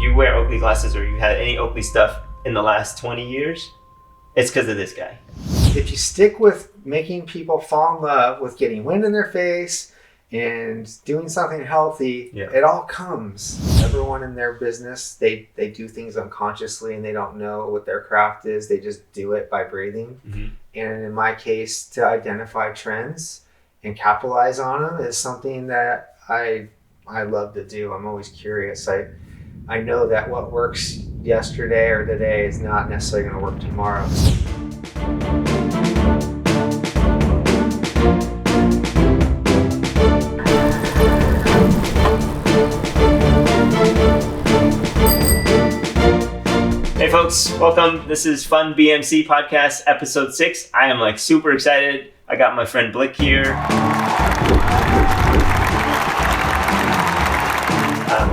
you wear Oakley glasses or you had any Oakley stuff in the last 20 years, it's because of this guy. If you stick with making people fall in love with getting wind in their face and doing something healthy, it all comes. Everyone in their business, they do things unconsciously and they don't know what their craft is. They just do it by breathing. Mm-hmm. And in my case, to identify trends and capitalize on them is something that I love to do. I'm always curious. I know that what works yesterday or today is not necessarily going to work tomorrow. Hey folks, welcome. This is Fun BMC Podcast, episode 6. I am super excited. I got my friend Blick here.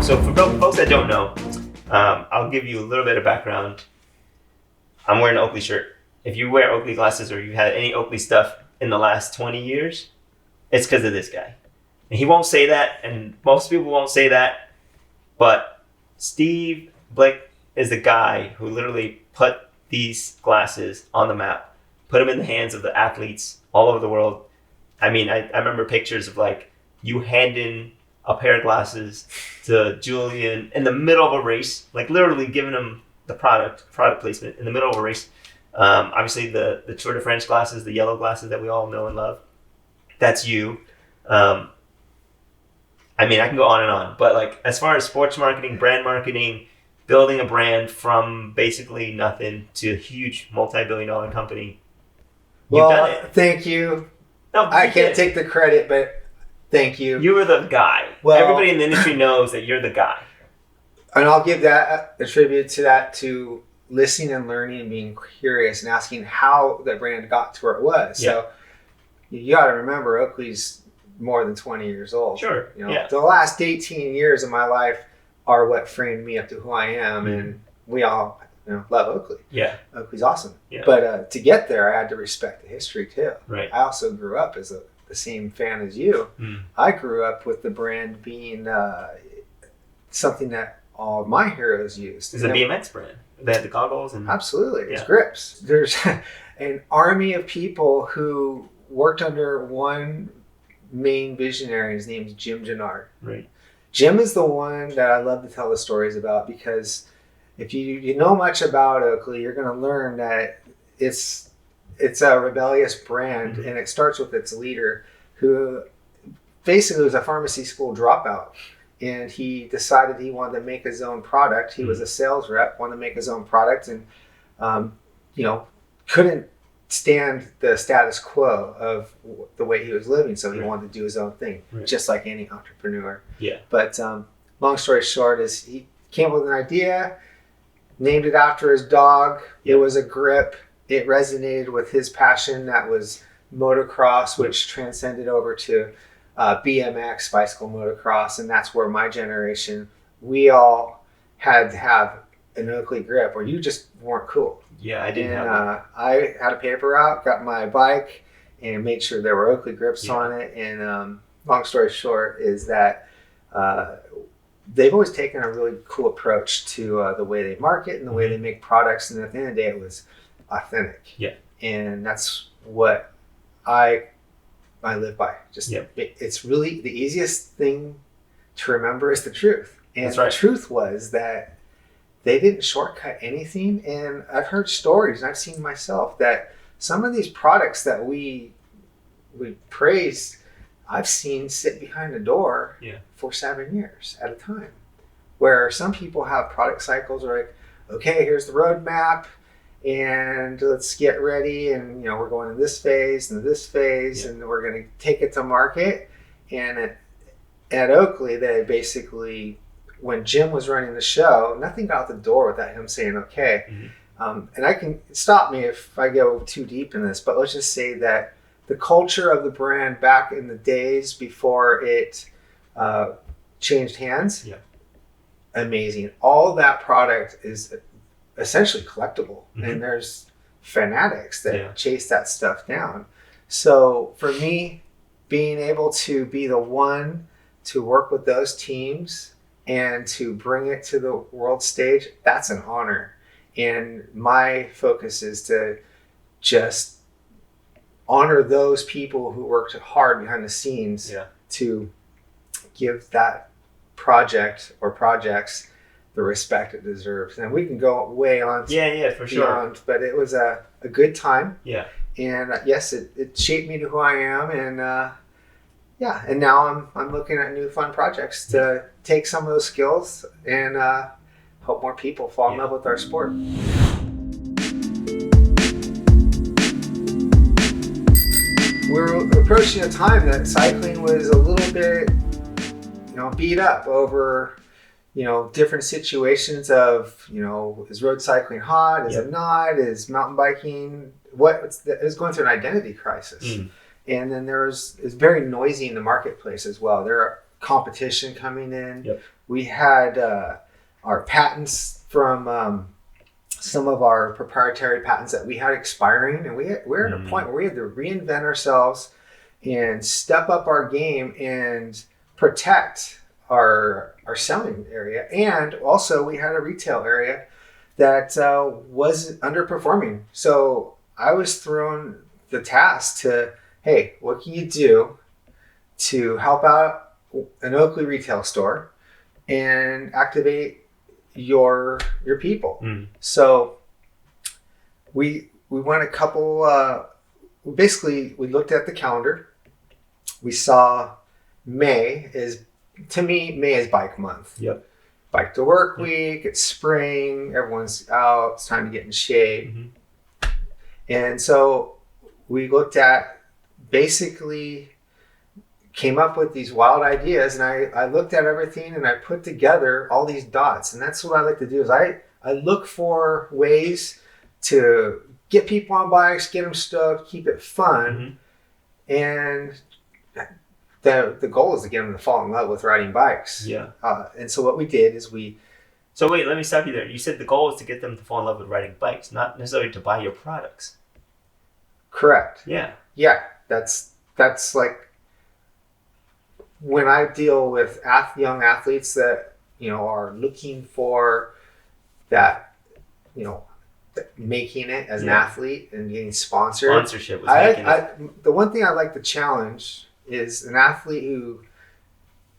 So for folks that don't know, I'll give you a little bit of background. I'm wearing an Oakley shirt. If you wear Oakley glasses or you had any Oakley stuff in the last 20 years, it's because of this guy. And he won't say that, and most people won't say that, but Steve Blick is the guy who literally put these glasses on the map, put them in the hands of the athletes all over the world. I mean, I remember pictures of you handing a pair of glasses to Julian in the middle of a race, literally giving him the product placement in the middle of a race. Obviously the Tour de France glasses, the yellow glasses that we all know and love, that's you. I can go on and on, but as far as sports marketing, brand marketing, building a brand from basically nothing to a huge multi-billion-dollar company, you've done it. Thank you. No, I can't take the credit, but thank you. You were the guy. Well, everybody in the industry knows that you're the guy. And I'll give that a tribute to that, to listening and learning and being curious and asking how the brand got to where it was. Yeah. So you got to remember, Oakley's more than 20 years old. Sure. The last 18 years of my life are what framed me up to who I am, and we all love Oakley. Yeah, Oakley's awesome. Yeah. But to get there, I had to respect the history too. Right. I also grew up as the same fan as you. I grew up with the brand being something that all of my heroes used. It's a BMX brand. They had the goggles and absolutely, it's grips. There's an army of people who worked under one main visionary. His name's Jim Gennard. Right. Jim is the one that I love to tell the stories about, because if you know much about Oakley, you're going to learn that it's a rebellious brand, and it starts with its leader, who basically was a pharmacy school dropout, and he decided he wanted to make his own product. He was a sales rep, wanted to make his own product, and couldn't stand the status quo of the way he was living, so he wanted to do his own thing, just like any entrepreneur. Yeah. But long story short is he came up with an idea, named it after his dog. It was a grip. It resonated with his passion, that was motocross, which transcended over to BMX, bicycle motocross, and that's where my generation, we all had to have an Oakley grip, or you just weren't cool. Yeah, I didn't have one. I had a paper route, got my bike, and made sure there were Oakley grips on it. And long story short is that they've always taken a really cool approach to the way they market and the way they make products. And at the end of the day, it was authentic. Yeah. And that's what I live by. It's really the easiest thing to remember is the truth. And the truth was that they didn't shortcut anything. And I've heard stories, and I've seen myself, that some of these products that we praise, I've seen sit behind a door for 7 years at a time. Where some people have product cycles where okay, here's the roadmap, and let's get ready, and we're going in this phase and this phase, and we're going to take it to market. And at Oakley, they basically, when Jim was running the show, nothing got out the door without him saying, okay. And I can stop me if I go too deep in this, but let's just say that the culture of the brand back in the days before it changed hands, amazing. All that product is essentially collectible, and there's fanatics that chase that stuff down. So for me, being able to be the one to work with those teams and to bring it to the world stage, that's an honor. And my focus is to just honor those people who worked hard behind the scenes to give that project or projects the respect it deserves. And we can go way on for sure. But it was a good time. Yeah. And yes, it shaped me to who I am. And and now I'm looking at new fun projects to take some of those skills and help more people fall in love with our sport. We're approaching a time that cycling was a little bit, beat up over, different situations of, is road cycling hot? Is it not? Is mountain biking? It was going through an identity crisis. And then it's very noisy in the marketplace as well. There are competition coming in. Yep. We had our patents from some of our proprietary patents that we had expiring, and we're at a point where we had to reinvent ourselves and step up our game and protect our selling area. And also we had a retail area that was underperforming. So I was thrown the task to, hey, what can you do to help out an Oakley retail store and activate your people? So we went a couple, basically we looked at the calendar. We saw May is Bike Month. Yep. Bike to work week, it's spring, everyone's out, it's time to get in shape. And so we looked at, basically came up with these wild ideas, and I looked at everything and I put together all these dots. And that's what I like to do is I look for ways to get people on bikes, get them stoked, keep it fun. And the goal is to get them to fall in love with riding bikes. And so what we did is So wait, let me stop you there. You said the goal is to get them to fall in love with riding bikes, not necessarily to buy your products. Correct. Yeah. That's like when I deal with young athletes that are looking for that, making it as an athlete and getting sponsored. Sponsorship was making it. The one thing I like to challenge is a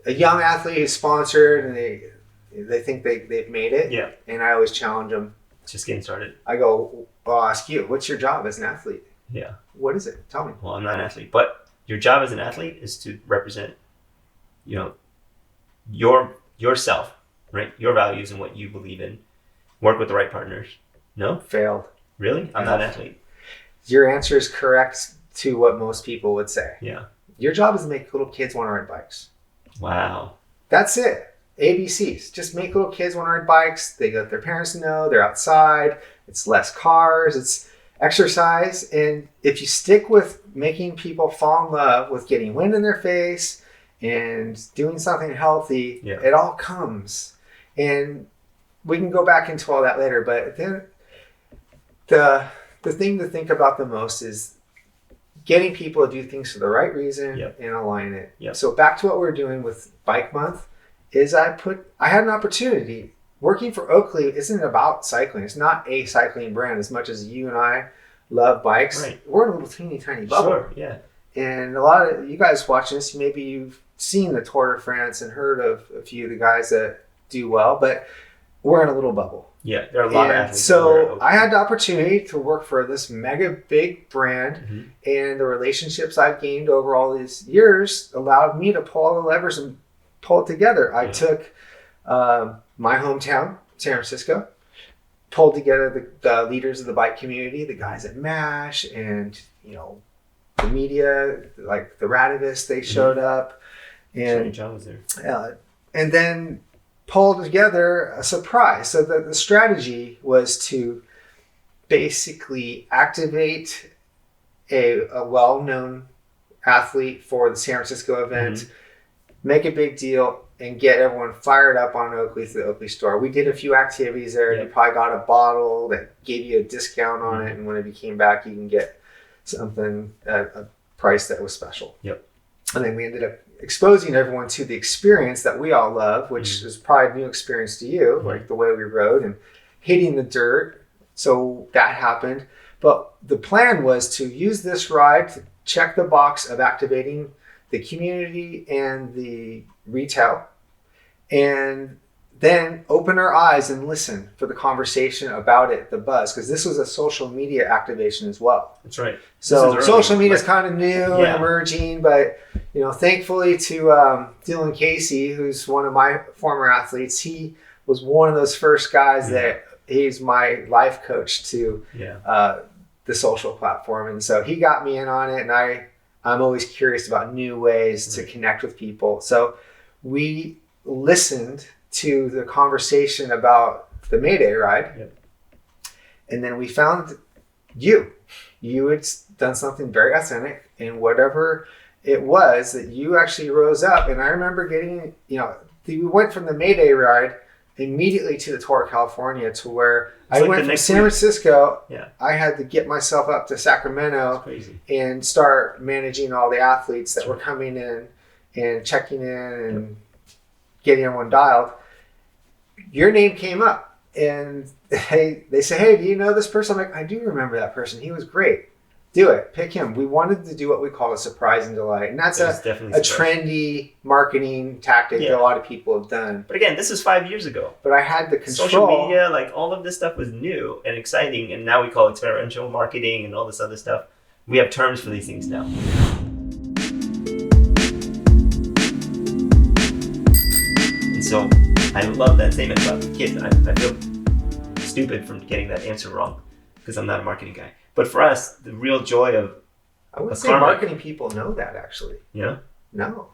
young athlete who's sponsored and they think they've made it. Yeah. And I always challenge them. Just getting started. I go, well, I'll ask you, what's your job as an athlete? Yeah. What is it? Tell me. Well, I'm not an athlete, but your job as an athlete is to represent, yourself, right? Your values and what you believe in. Work with the right partners. No? Failed. Really? I'm not an athlete. Your answer is correct to what most people would say. Yeah. Your job is to make little kids want to ride bikes. Wow. That's it. ABCs. Just make little kids want to ride bikes. They let their parents know. They're outside. It's less cars. It's exercise. And if you stick with making people fall in love with getting wind in their face and doing something healthy, it all comes. And we can go back into all that later. But then the thing to think about the most is getting people to do things for the right reason and align it. So back to what we're doing with Bike Month is I had an opportunity. Working for Oakley isn't about cycling. It's not a cycling brand as much as you and I love bikes. Right. We're in a little teeny tiny bubble. Sure, yeah. And a lot of you guys watching this, maybe you've seen the Tour de France and heard of a few of the guys that do well, but we're in a little bubble. Yeah, there are a lot of athletes. So I had the opportunity to work for this mega big brand, and the relationships I've gained over all these years allowed me to pull all the levers and pull it together. I took my hometown, San Francisco, pulled together the leaders of the bike community, the guys at MASH, and the media, like the Radivists, they showed up, and John was there. And then pulled together a surprise. So the strategy was to basically activate a well-known athlete for the San Francisco event, make a big deal, and get everyone fired up on Oakley through the Oakley store. We did a few activities there. You probably got a bottle that gave you a discount on it, and whenever you came back, you can get something at a price that was special. And then we ended up exposing everyone to the experience that we all love, which is probably a new experience to you, like the way we rode and hitting the dirt. So that happened. But the plan was to use this ride to check the box of activating the community and the retail, and then open our eyes and listen for the conversation about it, the buzz, because this was a social media activation as well. That's right. So social media is kind of new and emerging, but thankfully to Dylan Casey, who's one of my former athletes, he was one of those first guys that he's my life coach to the social platform, and so he got me in on it, and I'm always curious about new ways to connect with people. So we listened to the conversation about the Mayday ride, and then we found you had done something very authentic, and whatever it was that you actually rose up. And I remember getting, we went from the Mayday ride immediately to the Tour of California, to where I went from San Francisco. I had to get myself up to Sacramento and start managing all the athletes that were coming in and checking in and getting everyone dialed. Your name came up, and they say, "Hey, do you know this person?" I'm like, "I do remember that person. He was great. Do it. Pick him." We wanted to do what we call a surprise and delight. And that's a trendy marketing tactic that a lot of people have done. But again, this is 5 years ago. But I had the control. Social media, like all of this stuff was new and exciting. And now we call it experiential marketing and all this other stuff. We have terms for these things now. And so I love that statement about the kids. I feel stupid from getting that answer wrong because I'm not a marketing guy. But for us, the real joy of I wouldn't say marketing people know that, actually. Yeah? No.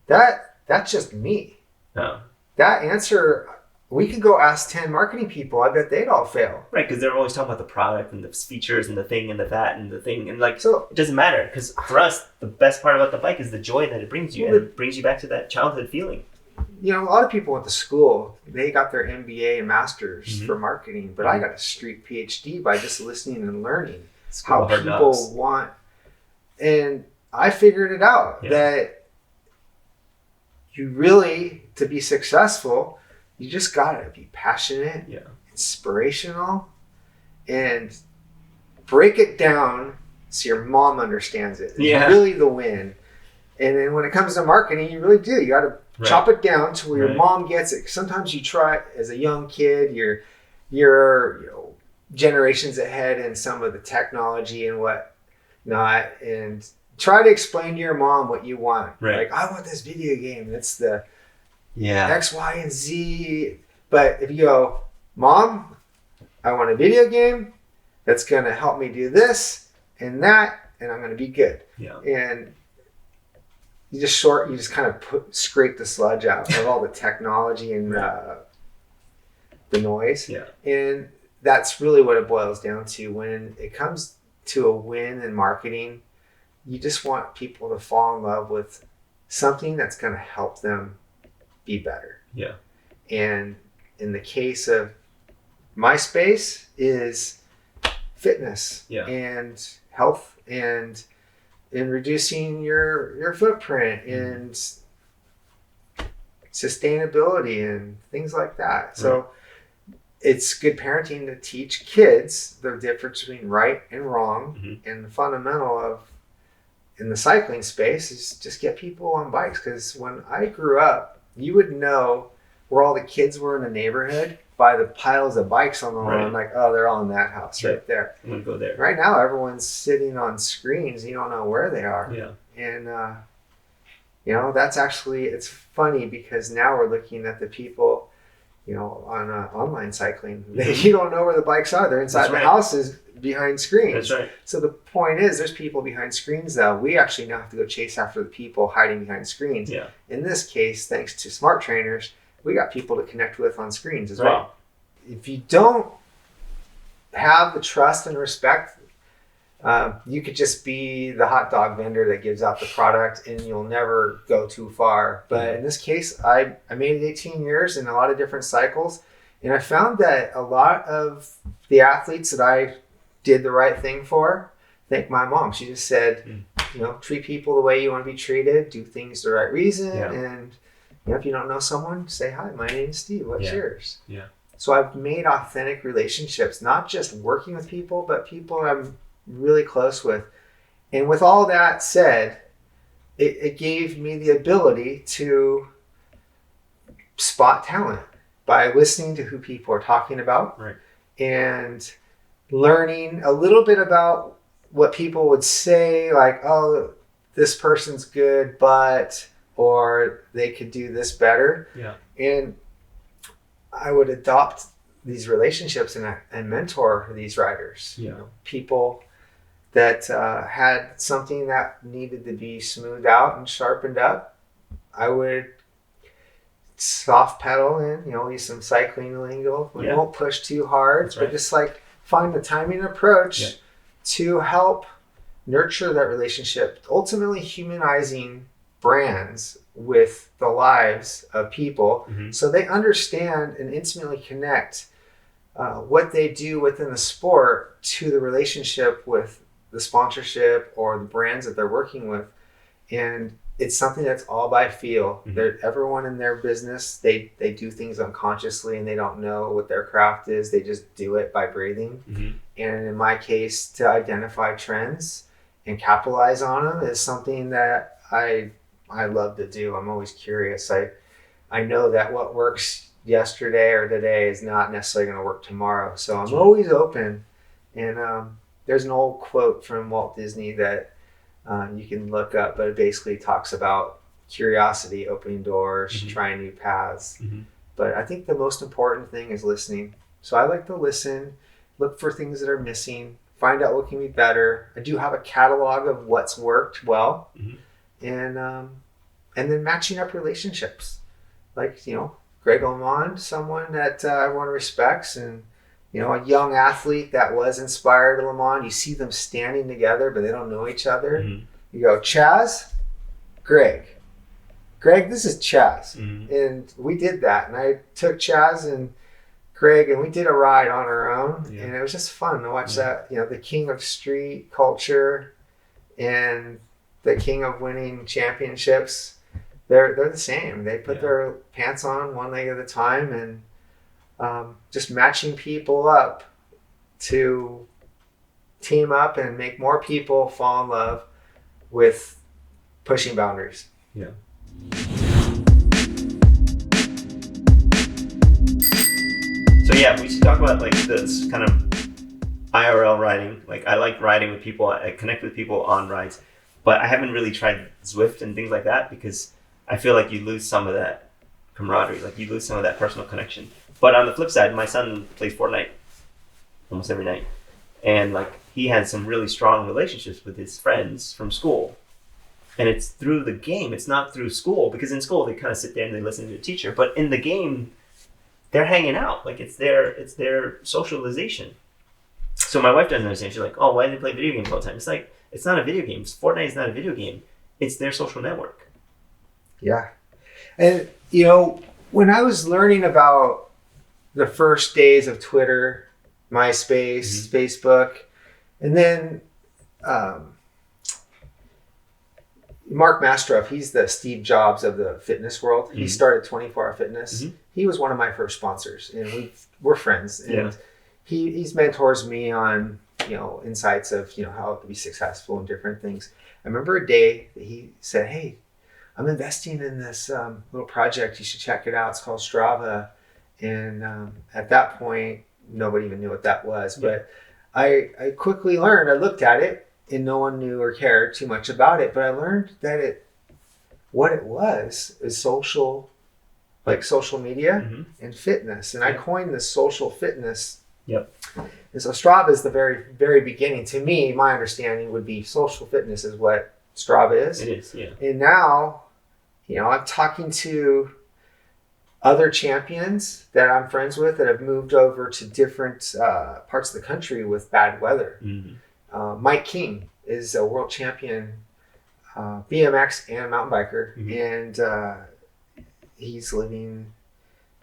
That's just me. No. That answer, we could go ask 10 marketing people. I bet they'd all fail. Right, because they're always talking about the product and the features and the thing and the that and the thing. And so it doesn't matter, because for us, the best part about the bike is the joy that it brings you. And it brings you back to that childhood feeling. A lot of people went to school. They got their MBA and masters for marketing, but I got a street PhD by just listening and learning how people want. And I figured it out that you really, to be successful, you just got to be passionate, inspirational, and break it down so your mom understands it. It's really the win. And then when it comes to marketing, you really do. You got to chop it down to where your mom gets it. Sometimes you try as a young kid, you're generations ahead in some of the technology and whatnot, and try to explain to your mom what you want. Like, I want this video game. It's the X, Y, and Z. But if you go, Mom, I want a video game that's going to help me do this and that, and I'm going to be good. And you just kind of scrape the sludge out of all the technology and the noise. And that's really what it boils down to. When it comes to a win in marketing, you just want people to fall in love with something that's going to help them be better. And in the case of my space is fitness and health and reducing your footprint and sustainability and things like that. So it's good parenting to teach kids the difference between right and wrong. And the fundamental of in the cycling space is just get people on bikes. Because when I grew up, you would know where all the kids were in the neighborhood by the piles of bikes on the lawn. Like, oh, they're all in that house right there. I'm gonna go there. Right now, everyone's sitting on screens. You don't know where they are. And that's actually, it's funny because now we're looking at the people, on online cycling. You don't know where the bikes are. They're inside the houses behind screens. So the point is, there's people behind screens though. We actually now have to go chase after the people hiding behind screens. In this case, thanks to smart trainers, we got people to connect with on screens as well. If you don't have the trust and respect, you could just be the hot dog vendor that gives out the product and you'll never go too far. But in this case, I made it 18 years in a lot of different cycles. And I found that a lot of the athletes that I did the right thing for, thank my mom. She just said, treat people the way you want to be treated, do things the right reason. Yeah. And if you don't know someone, say, hi, my name's Steve. What's yours? Yeah. So I've made authentic relationships, not just working with people, but people I'm really close with. And with all that said, it gave me the ability to spot talent by listening to who people are talking about, right, and learning a little bit about what people would say, like, oh, this person's good, but, or they could do this better. Yeah. And I would adopt these relationships and mentor these riders. Yeah. People that had something that needed to be smoothed out and sharpened up. I would soft pedal and use some cycling lingo. We won't push too hard, but just like find the timing and approach to help nurture that relationship, ultimately humanizing brands with the lives of people, so they understand and intimately connect what they do within the sport to the relationship with the sponsorship or the brands that they're working with. And it's something that's all by feel. Everyone in their business, they do things unconsciously and they don't know what their craft is. They just do it by breathing. And in my case, to identify trends and capitalize on them is something that I love to do. I'm always curious. I know that what works yesterday or today is not necessarily going to work tomorrow. So I'm always open. And there's an old quote from Walt Disney that you can look up, but it basically talks about curiosity, opening doors, trying new paths. But I think the most important thing is listening. So I like to listen, look for things that are missing, find out what can be better. I do have a catalog of what's worked well, and then matching up relationships. Like, Greg LeMond, someone that everyone respects, and a young athlete that was inspired to Le Mans. You see them standing together, but they don't know each other. You go, Chaz, Greg. Greg, this is Chaz. And we did that. And I took Chaz and Greg, and we did a ride on our own. And it was just fun to watch that, the king of street culture and the king of winning championships. They're the same. They put their pants on one leg at a time, and just matching people up to team up and make more people fall in love with pushing boundaries. Yeah. So we should talk about like this kind of IRL riding. Like I like riding with people. I connect with people on rides, but I haven't really tried Zwift and things like that because I feel like you lose some of that camaraderie. Like you lose some of that personal connection. But on the flip side, my son plays Fortnite almost every night. And like he has some really strong relationships with his friends from school. And it's through the game. It's not through school, because in school they kind of sit there and they listen to the teacher. But in the game, they're hanging out. Like it's their socialization. So my wife doesn't understand. She's like, oh, why do they play video games all the time? It's like, it's not a video game. Fortnite is not a video game. It's their social network. Yeah. And, when I was learning about the first days of Twitter, MySpace, Facebook, and then Mark Mastroff, he's the Steve Jobs of the fitness world. He started 24 Hour Fitness. He was one of my first sponsors, and we're friends. And he's mentors me on, insights of, how to be successful in different things. I remember a day that he said, hey, I'm investing in this little project. You should check it out. It's called Strava. And at that point, nobody even knew what that was. But I quickly learned, I looked at it, and no one knew or cared too much about it. But I learned that what it was is social media and fitness. And I coined this social fitness. And so Strava is the very, very beginning. To me, my understanding would be social fitness is what Strava is. It is, yeah. And now, I'm talking to other champions that I'm friends with that have moved over to different parts of the country with bad weather. Mike King is a world champion BMX and mountain biker, and he's living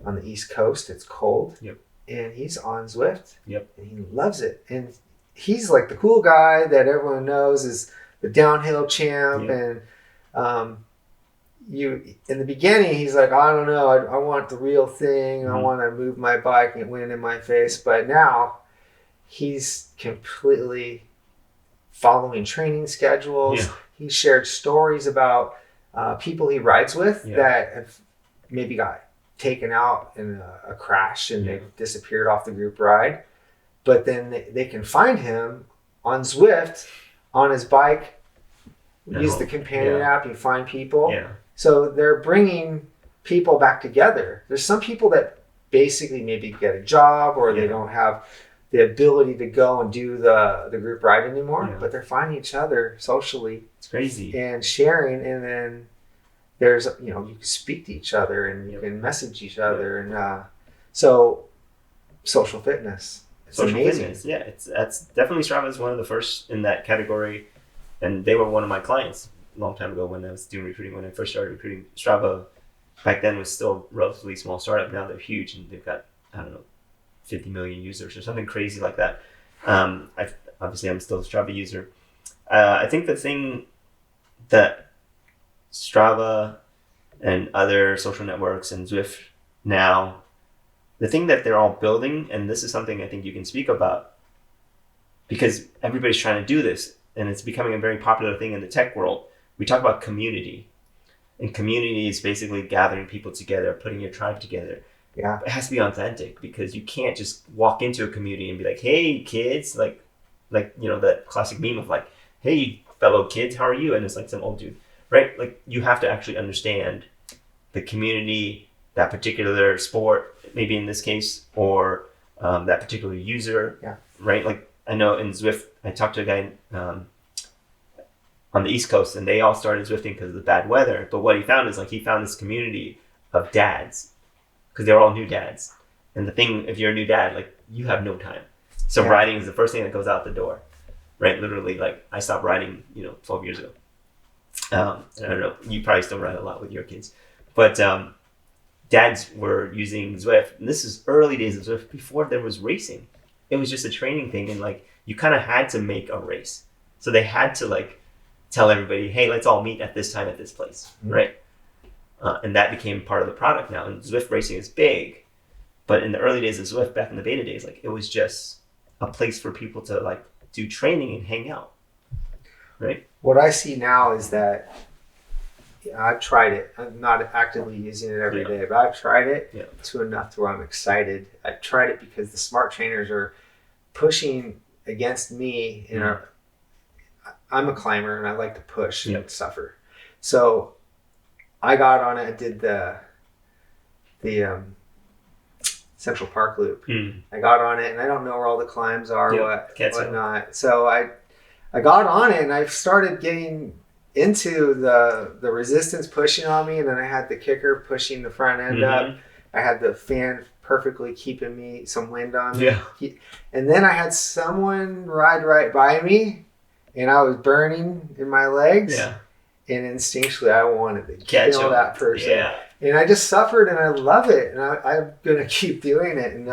on the East Coast. It's cold, and he's on Zwift, and he loves it. And he's like the cool guy that everyone knows is the downhill champ, and you in the beginning he's like, I don't know, I want the real thing. I want to move my bike and win in my face. But now he's completely following training schedules. He shared stories about people he rides with that have maybe got taken out in a crash and they disappeared off the group ride. But then they can find him on Zwift on his bike. Use the companion app, you find people. So they're bringing people back together. There's some people that basically maybe get a job or they don't have the ability to go and do the group ride anymore, but they're finding each other socially. It's crazy. And sharing, and then there's, you can speak to each other and you can message each other. And so social fitness. It's social amazing. Fitness, that's definitely Strava is one of the first in that category. And they were one of my clients a long time ago when I was doing recruiting, when I first started recruiting. Strava back then was still a relatively small startup. Now they're huge and they've got, 50 million users or something crazy like that. I'm still a Strava user. I think the thing that Strava and other social networks and Zwift now, the thing that they're all building, and this is something I think you can speak about because everybody's trying to do this and it's becoming a very popular thing in the tech world. We talk about community, and community is basically gathering people together, putting your tribe together. Yeah. It has to be authentic because you can't just walk into a community and be like, hey kids, like that classic meme of like, hey fellow kids, how are you? And it's like some old dude, right? Like you have to actually understand the community, that particular sport, maybe in this case, or that particular user, right? Like I know in Zwift, I talked to a guy on the East Coast and they all started Zwifting because of the bad weather. But what he found is he found this community of dads because they're all new dads. And the thing, if you're a new dad, you have no time. So riding is the first thing that goes out the door, right? Literally, I stopped riding, 12 years ago. And I don't know, you probably still ride a lot with your kids. But dads were using Zwift. And this is early days of Zwift before there was racing. It was just a training thing. And you kind of had to make a race. So they had to tell everybody, hey, let's all meet at this time at this place, right? And that became part of the product now. And Zwift racing is big. But in the early days of Zwift, back in the beta days, it was just a place for people to do training and hang out, right? What I see now is that I've tried it. I'm not actively using it every day, but I've tried it to enough to where I'm excited. I've tried it because the smart trainers are pushing against me. I'm a climber and I like to push and suffer. So I got on it. I did the Central Park Loop. I got on it and I don't know where all the climbs are, whatnot. So I got on it and I started getting into the resistance pushing on me, and then I had the kicker pushing the front end up. I had the fan perfectly keeping me some wind on me. And then I had someone ride right by me and I was burning in my legs. And instinctually I wanted to kill that person. And I just suffered and I love it. And I'm going to keep doing it. And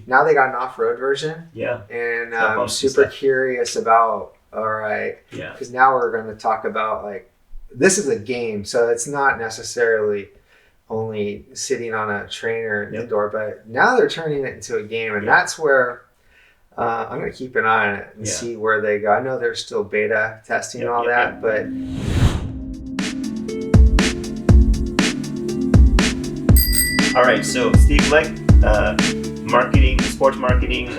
now they got an off-road version. And I'm super curious about, all right, because now we're going to talk about this is a game. So it's not necessarily only sitting on a trainer indoor, but now they're turning it into a game. And that's where I'm going to keep an eye on it and see where they go. I know they're still beta testing all that, but... All right, so Steve Blick, marketing, sports marketing,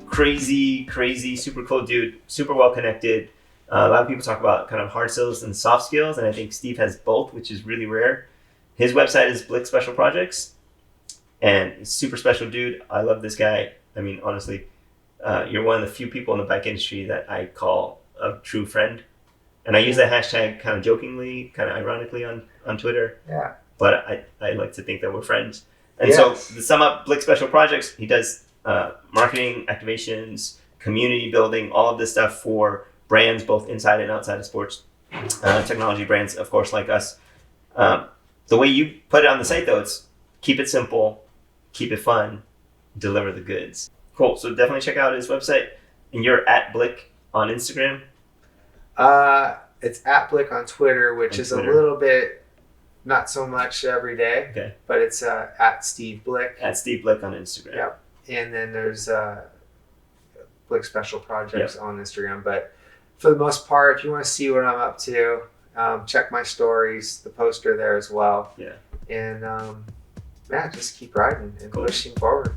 crazy, super cool dude, super well connected. A lot of people talk about kind of hard skills and soft skills, and I think Steve has both, which is really rare. His website is Blick Special Projects, and he's super special dude. I love this guy. I mean, honestly, you're one of the few people in the bike industry that I call a true friend. And I use that hashtag kind of jokingly, kind of ironically on Twitter. But I like to think that we're friends. And so to sum up Blick Special Projects, he does marketing, activations, community building, all of this stuff for brands, both inside and outside of sports, technology brands, of course, like us. The way you put it on the site, though, it's keep it simple, keep it fun, deliver the goods. Cool. So definitely check out his website. And you're at Blick on Instagram. It's at Blick on Twitter, which is a little bit not so much every day. Okay. But it's at Steve Blick. At Steve Blick on Instagram. Yep. And then there's Blick Special Projects on Instagram. But for the most part, if you want to see what I'm up to, check my stories. The poster there as well. Yeah. And just keep riding and pushing forward.